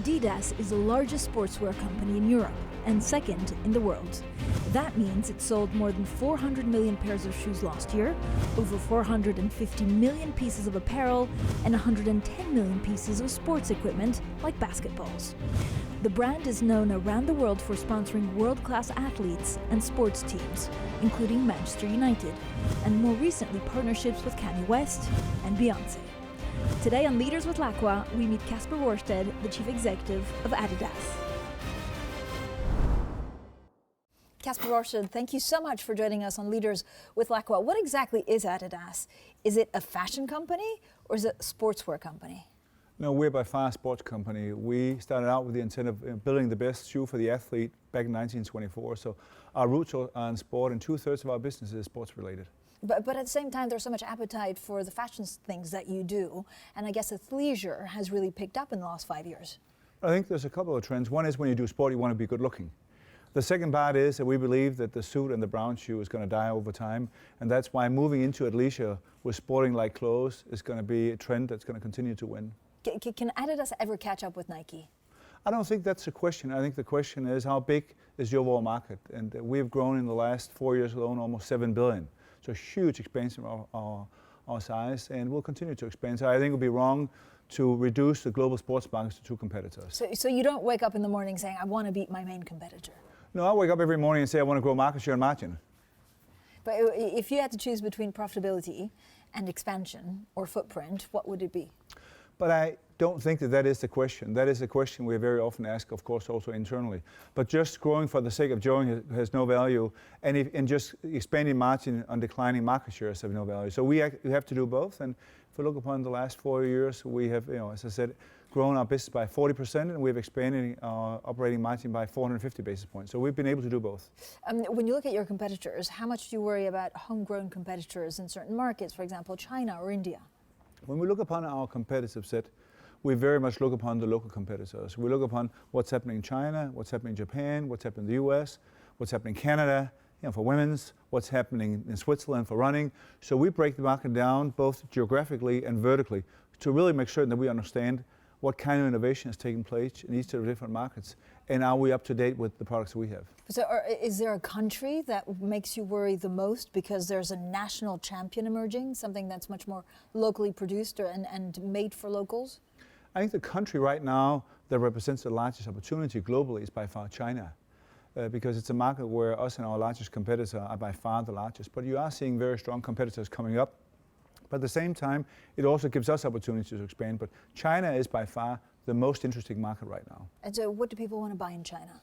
Adidas is the largest sportswear company in Europe and second in the world. That means it sold more than 400 million pairs of shoes last year, over 450 million pieces of apparel, and 110 million pieces of sports equipment like basketballs. The brand is known around the world for sponsoring world-class athletes and sports teams, including Manchester United, and more recently partnerships with Kanye West and Beyoncé. Today on Leaders with Lacqua, we meet Kasper Rorsted, the chief executive of Adidas. Kasper Rorsted, thank you so much for joining us on Leaders with Lacqua. What exactly is Adidas? Is it a fashion company or is it a sportswear company? No, we're by far a sports company. We started out with the intent of building the best shoe for the athlete back in 1924. So our roots are in sport, and 2/3 of our business is sports related. But at the same time, there's so much appetite for the fashion things that you do, and I guess athleisure has really picked up in the last 5 years. I think there's a couple of trends. One is when you do sport, you want to be good looking. The second part is that we believe that the suit and the brown shoe is going to die over time, and that's why moving into athleisure with sporting-like clothes is going to be a trend that's going to continue to win. Can Adidas ever catch up with Nike? I don't think that's the question. I think the question is how big is the overall market, and we've grown in the last 4 years alone almost 7 billion. So a huge expansion of our size, and we'll continue to expand. So I think it would be wrong to reduce the global sports markets to two competitors. So you don't wake up in the morning saying, I want to beat my main competitor? No, I wake up every morning and say I want to grow market share and margin. But if you had to choose between profitability and expansion or footprint, what would it be? But I don't think that is the question. That is a question we very often ask, of course, also internally. But just growing for the sake of growing has no value, and just expanding margin on declining market shares have no value. So we have to do both. And if we look upon the last 4 years, we have, as I said, grown our business by 40%, and we've expanded our operating margin by 450 basis points. So we've been able to do both. When you look at your competitors, how much do you worry about homegrown competitors in certain markets, for example, China or India? When we look upon our competitive set, we very much look upon the local competitors. We look upon what's happening in China, what's happening in Japan, what's happening in the US, what's happening in Canada, for women's, what's happening in Switzerland for running. So we break the market down both geographically and vertically to really make sure that we understand what kind of innovation is taking place in each of the different markets, and are we up to date with the products we have. So is there a country that makes you worry the most because there's a national champion emerging, something that's much more locally produced and made for locals? I think the country right now that represents the largest opportunity globally is by far China, because it's a market where us and our largest competitor are by far the largest. But you are seeing very strong competitors coming up. But at the same time, it also gives us opportunities to expand. But China is by far the most interesting market right now. And so what do people want to buy in China?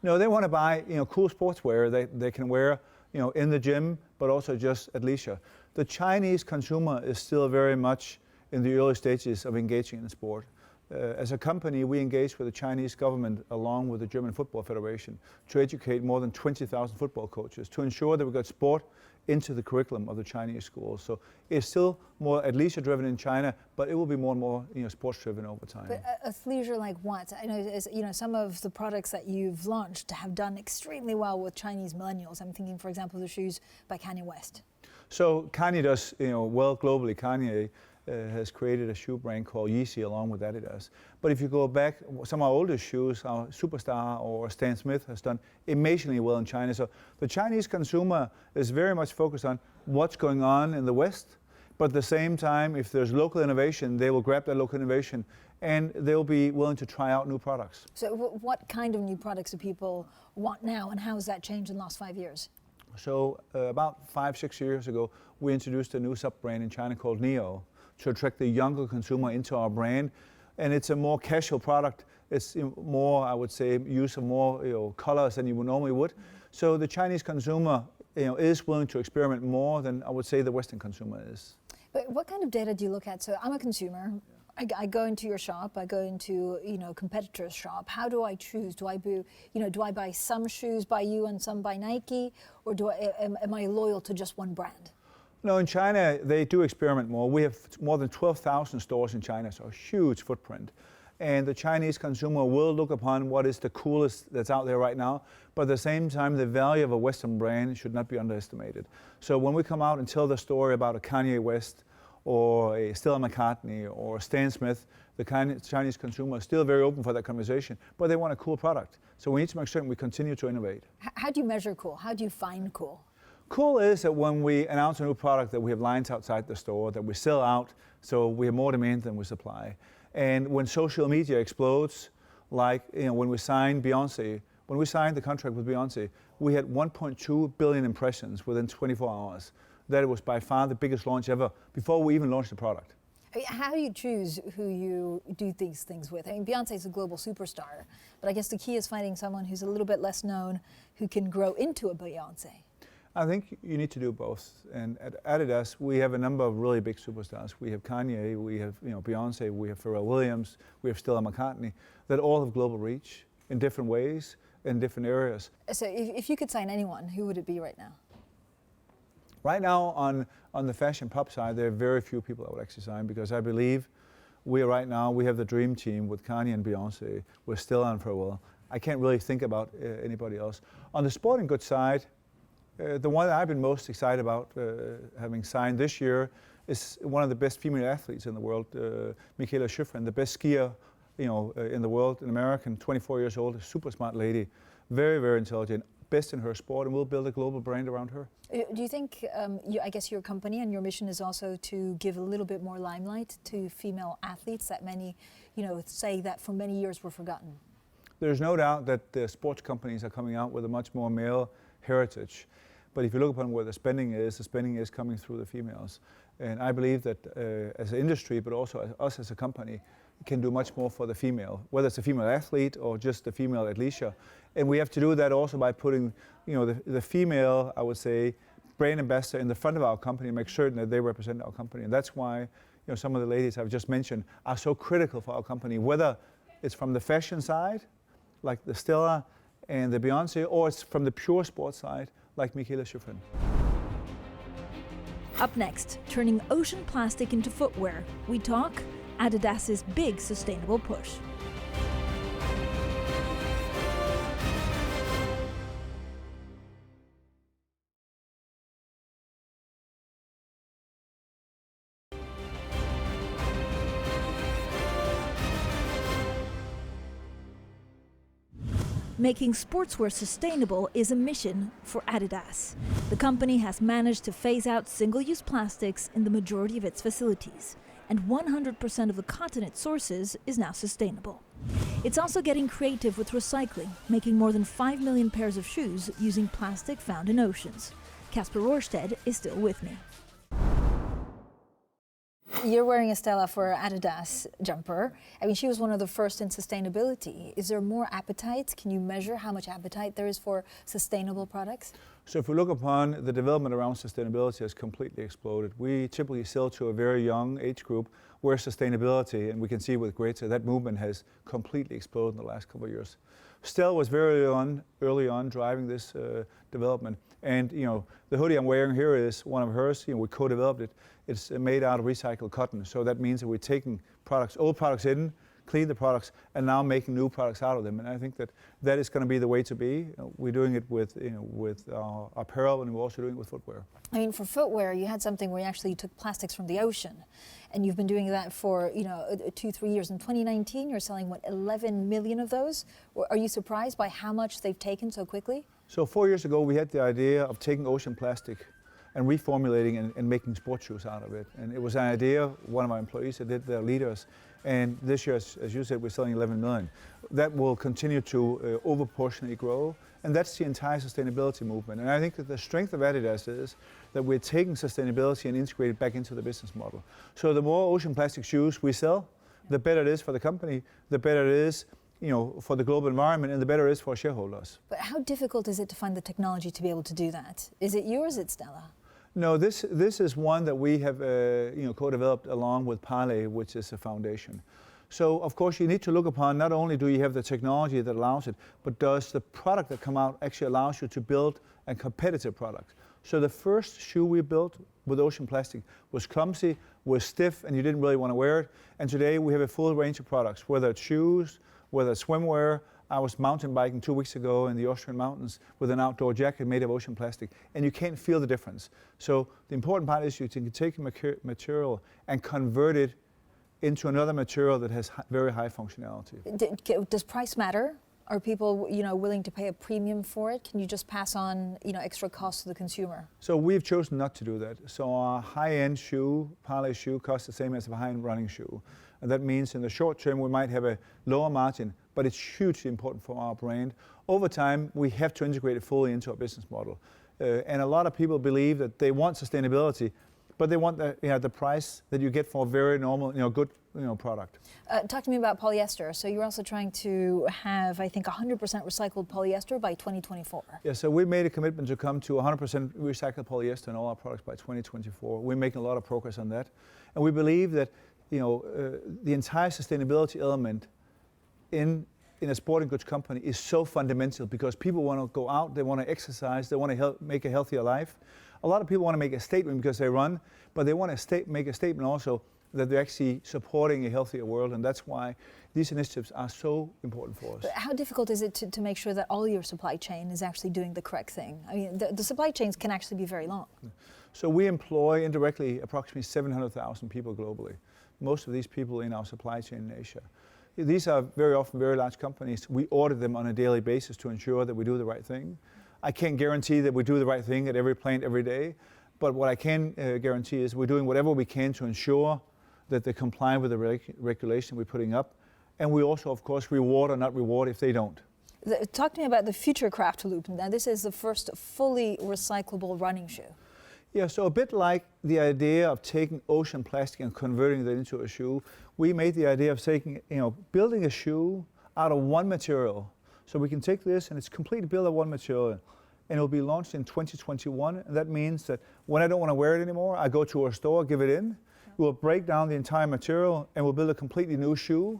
No, they want to buy cool sportswear they can wear in the gym, but also just at leisure. The Chinese consumer is still very much in the early stages of engaging in the sport. As a company, we engage with the Chinese government along with the German Football Federation to educate more than 20,000 football coaches to ensure that we got sport into the curriculum of the Chinese schools. So it's still more athleisure driven in China, but it will be more and more sports driven over time. But athleisure like what? I know, some of the products that you've launched have done extremely well with Chinese millennials. I'm thinking, for example, the shoes by Kanye West. So Kanye does well globally. Kanye has created a shoe brand called Yeezy along with Adidas. But if you go back, some of our oldest shoes, our Superstar or Stan Smith has done amazingly well in China. So the Chinese consumer is very much focused on what's going on in the West. But at the same time, if there's local innovation, they will grab that local innovation and they'll be willing to try out new products. So what kind of new products do people want now, and how has that changed in the last 5 years? So about 5-6 years ago, we introduced a new sub-brand in China called Neo, to attract the younger consumer into our brand. And it's a more casual product. It's more, I would say, use of more colors than you would normally would. So the Chinese consumer is willing to experiment more than I would say the Western consumer is. But what kind of data do you look at? So I'm a consumer. I go into your shop, I go into competitor's shop. How do I choose? Do I buy some shoes by you and some by Nike, or am I loyal to just one brand? No, in China, they do experiment more. We have more than 12,000 stores in China, so a huge footprint. And the Chinese consumer will look upon what is the coolest that's out there right now. But at the same time, the value of a Western brand should not be underestimated. So when we come out and tell the story about a Kanye West or a Stella McCartney or Stan Smith, the Chinese consumer is still very open for that conversation, but they want a cool product. So we need to make certain we continue to innovate. How do you measure cool? How do you find cool? Cool is that when we announce a new product that we have lines outside the store, that we sell out, so we have more demand than we supply. And when social media explodes, like when we signed Beyonce, when we signed the contract with Beyonce, we had 1.2 billion impressions within 24 hours. That was by far the biggest launch ever before we even launched the product. How do you choose who you do these things with? I mean, Beyonce is a global superstar, but I guess the key is finding someone who's a little bit less known who can grow into a Beyonce. I think you need to do both. And at Adidas, we have a number of really big superstars. We have Kanye, we have Beyonce, we have Pharrell Williams, we have Stella McCartney, that all have global reach in different ways, in different areas. So if you could sign anyone, who would it be right now? Right now, on the fashion pop side, there are very few people I would actually sign, because I believe we have the dream team with Kanye and Beyonce. We're still on for a while. I can't really think about anybody else. On the sporting goods side, the one that I've been most excited about having signed this year is one of the best female athletes in the world, Mikayla Sheffrin, the best skier in the world, an American, 24 years old, a super smart lady, very, very intelligent, best in her sport, and we'll build a global brand around her. Do you think, I guess your company and your mission is also to give a little bit more limelight to female athletes that many, say that for many years were forgotten? There's no doubt that the sports companies are coming out with a much more male heritage. But if you look upon where the spending is coming through the females. And I believe that as an industry, but also us as a company, can do much more for the female, whether it's a female athlete or just the female athleisure. And we have to do that also by putting the female, I would say, brand ambassador in the front of our company and make certain that they represent our company. And that's why some of the ladies I've just mentioned are so critical for our company, whether it's from the fashion side, like the Stella and the Beyonce, or it's from the pure sports side, like Mikayla Sheffrin. Up next, turning ocean plastic into footwear, we talk Adidas's big sustainable push. Making sportswear sustainable is a mission for Adidas. The company has managed to phase out single-use plastics in the majority of its facilities, and 100% of the cotton it sources is now sustainable. It's also getting creative with recycling, making more than 5 million pairs of shoes using plastic found in oceans. Kasper Rorsted is still with me. You're wearing a Stella for Adidas jumper. I mean, she was one of the first in sustainability. Is there more appetite? Can you measure how much appetite there is for sustainable products? So if we look upon the development around sustainability has completely exploded. We typically sell to a very young age group where sustainability, and we can see with Greta, that movement has completely exploded in the last couple of years. Stella was very early on driving this development. And the hoodie I'm wearing here is one of hers. We co-developed it. It's made out of recycled cotton. So that means that we're taking old products in, clean the products, and now making new products out of them. And I think that is going to be the way to be. We're doing it with our apparel, and we're also doing it with footwear. I mean, for footwear, you had something where you actually took plastics from the ocean, and you've been doing that for 2-3 years. In 2019, you're selling 11 million of those. Are you surprised by how much they've taken so quickly? So 4 years ago, we had the idea of taking ocean plastic and reformulating and making sports shoes out of it. And it was an idea one of our employees that did, their leaders. And this year, as you said, we're selling 11 million. That will continue to overproportionately grow. And that's the entire sustainability movement. And I think that the strength of Adidas is that we're taking sustainability and integrating it back into the business model. So the more ocean plastic shoes we sell, the better it is for the company, the better it is for the global environment, and the better it is for shareholders. But how difficult is it to find the technology to be able to do that? Is it you or is it Stella? No, this is one that we have co-developed along with Parley, which is a foundation. So of course you need to look upon not only do you have the technology that allows it, but does the product that come out actually allows you to build a competitive product. So the first shoe we built with ocean plastic was clumsy, was stiff, and you didn't really want to wear it. And today we have a full range of products, whether it's shoes, whether it's swimwear, I was mountain biking 2 weeks ago in the Austrian mountains with an outdoor jacket made of ocean plastic, and you can't feel the difference. So the important part is you can take a material and convert it into another material that has very high functionality. Does price matter? Are people, willing to pay a premium for it? Can you just pass on, extra costs to the consumer? So we've chosen not to do that. So our high-end shoe, Parley shoe, costs the same as a high-end running shoe. And that means in the short term we might have a lower margin, but it's hugely important for our brand. Over time, we have to integrate it fully into our business model. And a lot of people believe that they want sustainability, but they want the price that you get for a very normal, good product. Talk to me about polyester. So you're also trying to have, I think, 100% recycled polyester by 2024. Yeah, so we made a commitment to come to 100% recycled polyester in all our products by 2024. We're making a lot of progress on that. And we believe that, the entire sustainability element in a sporting goods company is so fundamental because people want to go out, they want to exercise, they want to make a healthier life. A lot of people want to make a statement because they run, but they want to make a statement also that they're actually supporting a healthier world, and that's why these initiatives are so important for us. But how difficult is it to make sure that all your supply chain is actually doing the correct thing? I mean, the supply chains can actually be very long. So we employ indirectly approximately 700,000 people globally. Most of these people in our supply chain in Asia. These are very often very large companies. We audit them on a daily basis to ensure that we do the right thing. I can't guarantee that we do the right thing at every plant every day, but what I can guarantee is we're doing whatever we can to ensure that they comply with the regulation we're putting up. And we also, of course, reward or not reward if they don't. Talk to me about the future Craft Loop. Now, this is the first fully recyclable running shoe. Yeah, so a bit like the idea of taking ocean plastic and converting that into a shoe, we made the idea of taking, building a shoe out of one material. So we can take this and it's completely built out of one material. And it'll be launched in 2021. And that means that when I don't want to wear it anymore, I go to a store, give it in. We'll break down the entire material and we'll build a completely new shoe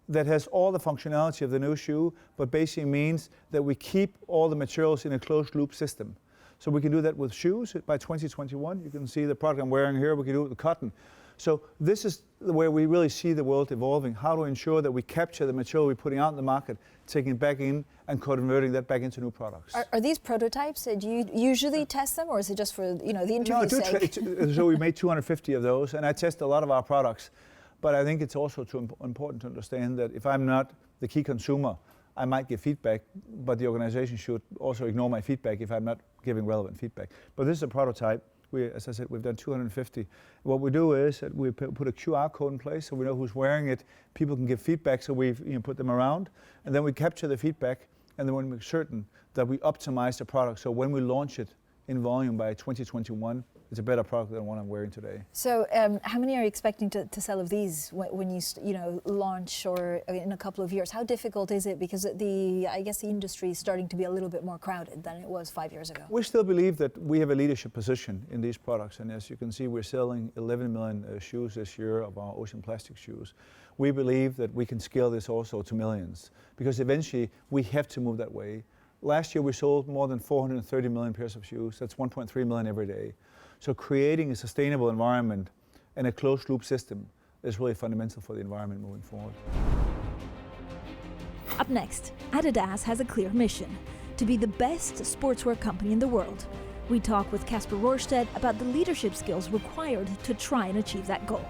that has all the functionality of the new shoe, but basically means that we keep all the materials in a closed loop system. So we can do that with shoes by 2021. You can see the product I'm wearing here, we can do it with cotton. So this is where we really see the world evolving, how to ensure that we capture the material we're putting out in the market, taking it back in and converting that back into new products. Are these prototypes? Do you usually test them, or is it just for the interview's sake? So we made 250 of those, and I test a lot of our products. But I think it's also important to understand that if I'm not the key consumer, I might give feedback, but the organization should also ignore my feedback if I'm not giving relevant feedback. But this is a prototype. As I said, we've done 250. What we do is that we put a QR code in place so we know who's wearing it. People can give feedback, so we put them around. And then we capture the feedback, and then we make certain that we optimize the product. So when we launch it in volume by 2021, it's a better product than the one I'm wearing today. So how many are you expecting to sell of these when you launch, or in a couple of years? How difficult is it? Because I guess the industry is starting to be a little bit more crowded than it was 5 years ago. We still believe that we have a leadership position in these products, and as you can see, we're selling 11 million shoes this year of our ocean plastic shoes. We believe that we can scale this also to millions, because eventually we have to move that way. Last year we sold more than 430 million pairs of shoes. That's 1.3 million every day. So creating a sustainable environment and a closed loop system is really fundamental for the environment moving forward. Up next, Adidas has a clear mission: to be the best sportswear company in the world. We talk with Kasper Rorsted about the leadership skills required to try and achieve that goal.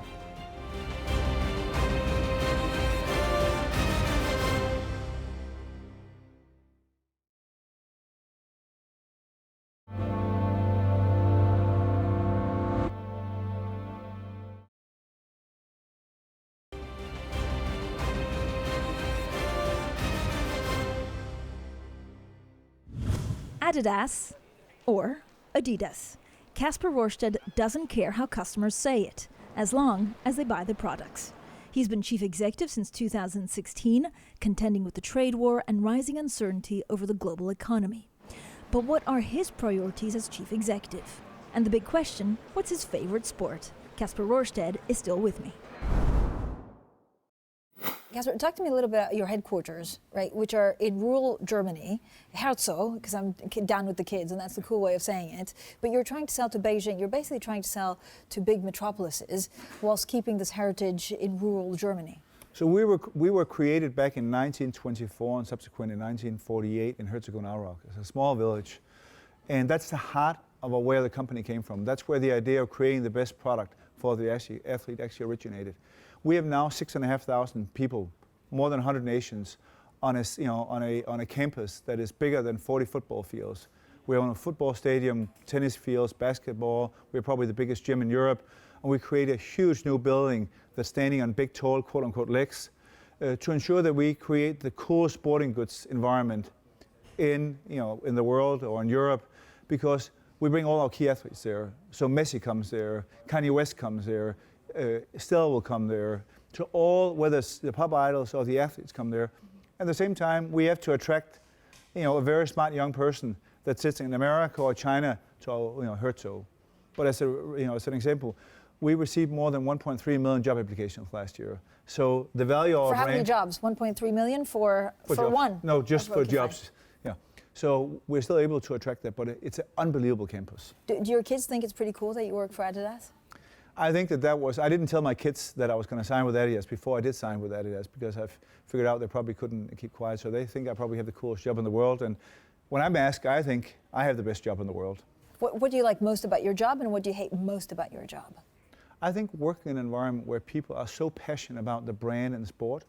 Adidas or Adidas. Kasper Rorsted doesn't care how customers say it, as long as they buy the products. He's been chief executive since 2016, contending with the trade war and rising uncertainty over the global economy. But what are his priorities as chief executive? And the big question, what's his favorite sport? Kasper Rorsted is still with me. Kasper, talk to me a little bit about your headquarters, right, which are in rural Germany, Herzog, because I'm down with the kids, and that's the cool way of saying it. But you're trying to sell to Beijing. You're basically trying to sell to big metropolises whilst keeping this heritage in rural Germany. So we were created back in 1924 and subsequently in 1948 in Herzegovina. It's a small village. And that's the heart of where the company came from. That's where the idea of creating the best product for the athlete actually originated. We have now 6,500 people, more than 100 nations, on a campus that is bigger than 40 football fields. We own a football stadium, tennis fields, basketball. We're probably the biggest gym in Europe. And we create a huge new building that's standing on big, tall, quote-unquote, legs to ensure that we create the cool sporting goods environment in the world or in Europe, because we bring all our key athletes there. So Messi comes there, Kanye West comes there, Estelle will come there, to all, whether it's the pop idols or the athletes come there. At the same time, we have to attract a very smart young person that sits in America or China to Herzo. But as an example, we received more than 1.3 million job applications last year. So the value of for how many jobs? 1.3 million for one? No, just for jobs. Yeah. So we're still able to attract that, but it's an unbelievable campus. Do your kids think it's pretty cool that you work for Adidas? I think I didn't tell my kids that I was going to sign with Adidas before I did sign with Adidas, because I've figured out they probably couldn't keep quiet. So they think I probably have the coolest job in the world. And when I'm asked, I think I have the best job in the world. What do you like most about your job, and what do you hate most about your job? I think working in an environment where people are so passionate about the brand and the sport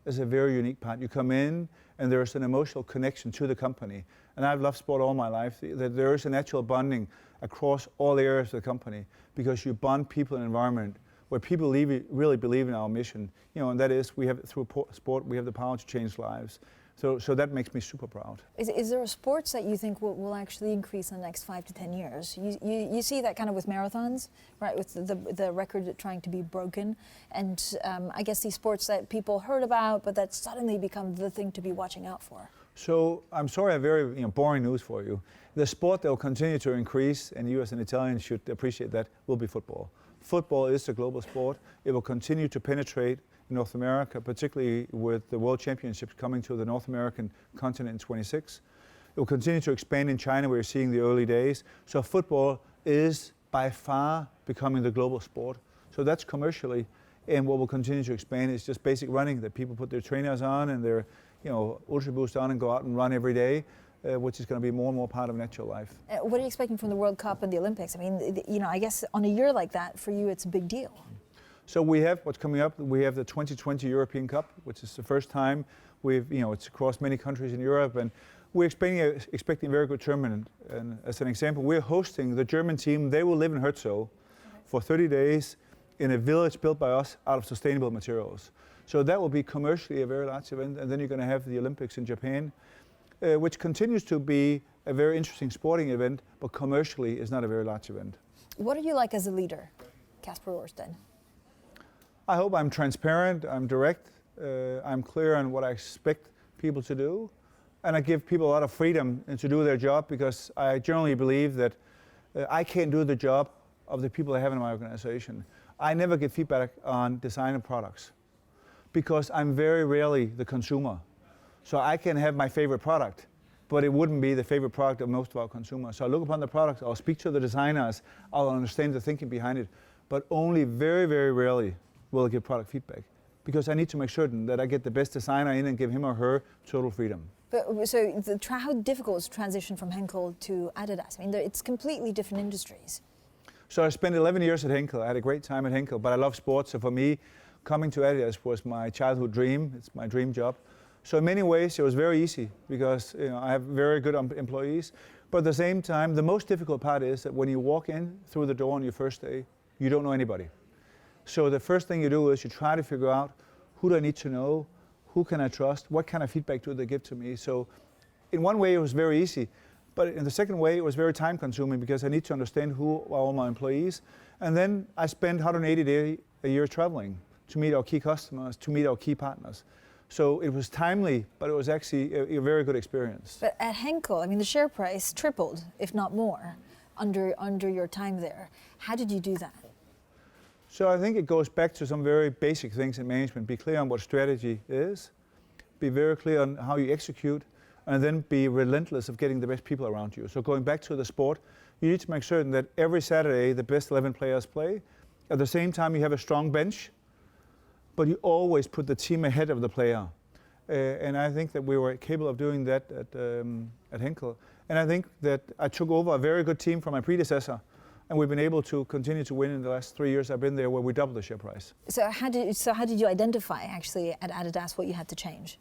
is a very unique part. You come in and there's an emotional connection to the company. And I've loved sport all my life. There is a natural bonding across all areas of the company, because you bond people in an environment where people really believe in our mission. And that is, through sport, we have the power to change lives. So that makes me super proud. Is there a sports that you think will actually increase in the next 5 to 10 years? You see that kind of with marathons, right? With the record trying to be broken, and I guess these sports that people heard about, but that suddenly become the thing to be watching out for. So I'm sorry, I have very boring news for you. The sport that will continue to increase, and you as an Italian should appreciate that, will be football. Football is a global sport. It will continue to penetrate North America, particularly with the World Championships coming to the North American continent in 26. It will continue to expand in China, where you're seeing the early days. So football is by far becoming the global sport. So that's commercially, and what will continue to expand is just basic running, that people put their trainers on and their Ultra Boost on and go out and run every day, which is going to be more and more part of natural life. What are you expecting from the World Cup and the Olympics? I mean, I guess on a year like that, for you, it's a big deal. So we have what's coming up. We have the 2020 European Cup, which is the first time it's across many countries in Europe, and we're expecting a very good tournament. And as an example, we're hosting the German team. They will live in Herzo for 30 days in a village built by us out of sustainable materials. So that will be commercially a very large event. And then you're going to have the Olympics in Japan, which continues to be a very interesting sporting event, but commercially is not a very large event. What are you like as a leader, Kasper Rorsted? I hope I'm transparent, I'm direct, I'm clear on what I expect people to do, and I give people a lot of freedom to do their job, because I generally believe that I can't do the job of the people I have in my organization. I never give feedback on design of products, because I'm very rarely the consumer. So I can have my favorite product, but it wouldn't be the favorite product of most of our consumers. So I look upon the products, I'll speak to the designers, I'll understand the thinking behind it, but only very, very rarely will I give product feedback, because I need to make certain that I get the best designer in and give him or her total freedom. But so how difficult is the transition from Henkel to Adidas? I mean, it's completely different industries. So I spent 11 years at Henkel. I had a great time at Henkel, but I love sports. So for me, coming to Adidas was my childhood dream. It's my dream job. So in many ways, it was very easy, because I have very good employees. But at the same time, the most difficult part is that when you walk in through the door on your first day, you don't know anybody. So the first thing you do is you try to figure out, who do I need to know, who can I trust, what kind of feedback do they give to me. So in one way it was very easy, but in the second way it was very time consuming, because I need to understand who are all my employees. And then I spend 180 days a year traveling to meet our key customers, to meet our key partners. So it was timely, but it was actually a very good experience. But at Henkel, I mean, the share price tripled, if not more, under your time there. How did you do that? So I think it goes back to some very basic things in management. Be clear on what strategy is, be very clear on how you execute, and then be relentless of getting the best people around you. So going back to the sport, you need to make certain that every Saturday the best 11 players play. At the same time, you have a strong bench but you always put the team ahead of the player. And I think that we were capable of doing that at Henkel. And I think that I took over a very good team from my predecessor, and we've been able to continue to win in the last 3 years I've been there, where we doubled the share price. So how did you identify actually at Adidas what you had to change?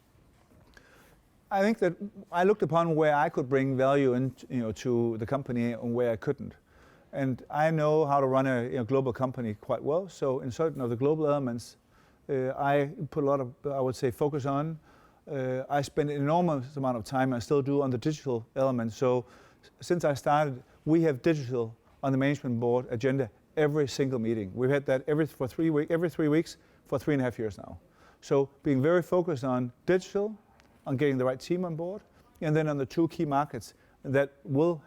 I think that I looked upon where I could bring value to the company and where I couldn't. And I know how to run a global company quite well. So in certain of the global elements, I put a lot of, I would say, focus on. I spend an enormous amount of time, I still do, on the digital element. So since I started, we have digital on the management board agenda every single meeting. We've had that every 3 weeks for 3.5 years now. So being very focused on digital, on getting the right team on board, and then on the 2 key markets that will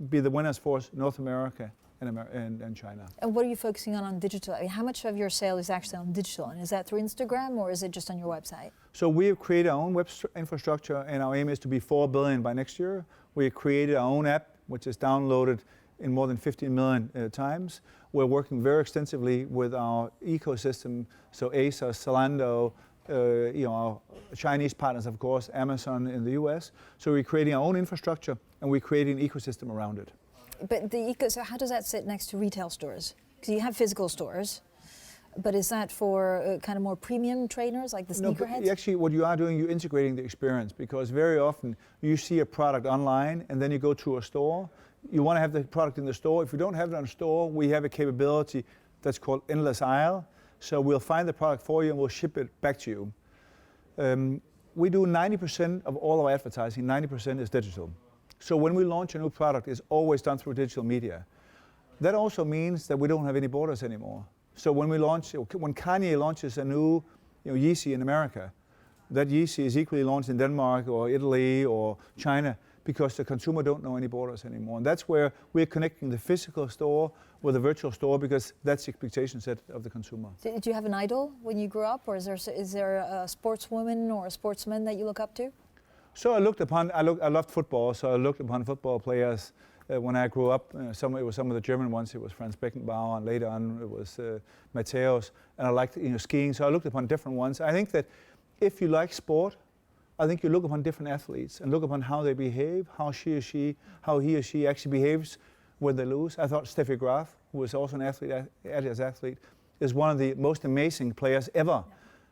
be the winners for us, North America and China. And what are you focusing on digital? I mean, how much of your sale is actually on digital? And is that through Instagram or is it just on your website? So we have created our own web infrastructure, and our aim is to be 4 billion by next year. We have created our own app, which is downloaded in more than 15 million times. We're working very extensively with our ecosystem, so ASOS, Zalando, our Chinese partners, of course, Amazon in the US. So we're creating our own infrastructure, and we're creating an ecosystem around it. But so how does that sit next to retail stores? Because you have physical stores, but is that for kind of more premium trainers like the sneakerheads? No, actually what you are doing, you're integrating the experience, because very often you see a product online and then you go to a store. You want to have the product in the store. If you don't have it on a store, we have a capability that's called endless aisle. So we'll find the product for you and we'll ship it back to you. We do 90% of all our advertising, 90% is digital. So when we launch a new product, it's always done through digital media. That also means that we don't have any borders anymore. So when Kanye launches a new Yeezy in America, that Yeezy is equally launched in Denmark or Italy or China, because the consumer don't know any borders anymore. And that's where we're connecting the physical store with a virtual store, because that's the expectation set of the consumer. Did you have an idol when you grew up, or is there a sportswoman or a sportsman that you look up to? So I loved football, so I looked upon football players when I grew up. It was some of the German ones. It was Franz Beckenbauer, and later on it was Matthäus. And I liked skiing, so I looked upon different ones. I think that if you like sport, I think you look upon different athletes and look upon how they behave, how he or she actually behaves when they lose. I thought Steffi Graf, who was also an Adidas athlete, is one of the most amazing players ever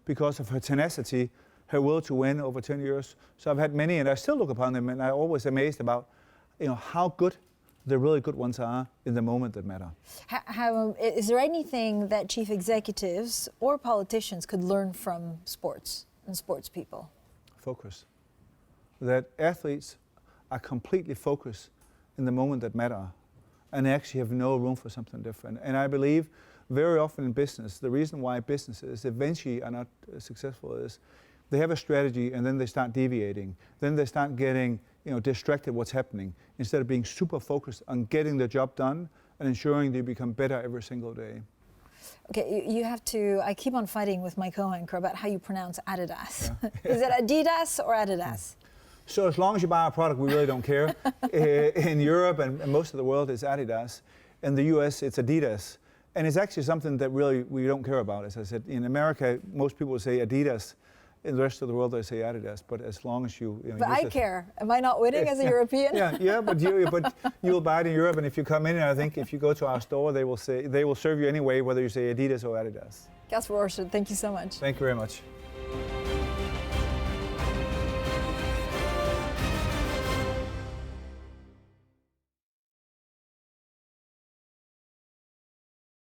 because of her tenacity, her will to win over 10 years. So I've had many, and I still look upon them, and I'm always amazed about how good the really good ones are in the moment that matter. Is there anything that chief executives or politicians could learn from sports and sports people? Focus. That athletes are completely focused in the moment that matter, and actually have no room for something different. And I believe very often in business, the reason why businesses eventually are not successful is they have a strategy and then they start deviating. Then they start getting distracted what's happening, instead of being super focused on getting the job done and ensuring they become better every single day. Okay, you have to, I keep on fighting with my co-anchor about how you pronounce Adidas. Yeah. Is it Adidas or Adidas? So as long as you buy our product, we really don't care. In Europe and most of the world, it's Adidas. In the US, it's Adidas. And it's actually something that really we don't care about. As I said, in America, most people say Adidas. In the rest of the world, they say Adidas. But as long as you but I care. Am I not winning as a European? But you'll buy it in Europe, and if you come in, and I think if you go to our store, they will serve you anyway, whether you say Adidas or Adidas. Kasper Rorsted, thank you so much. Thank you very much.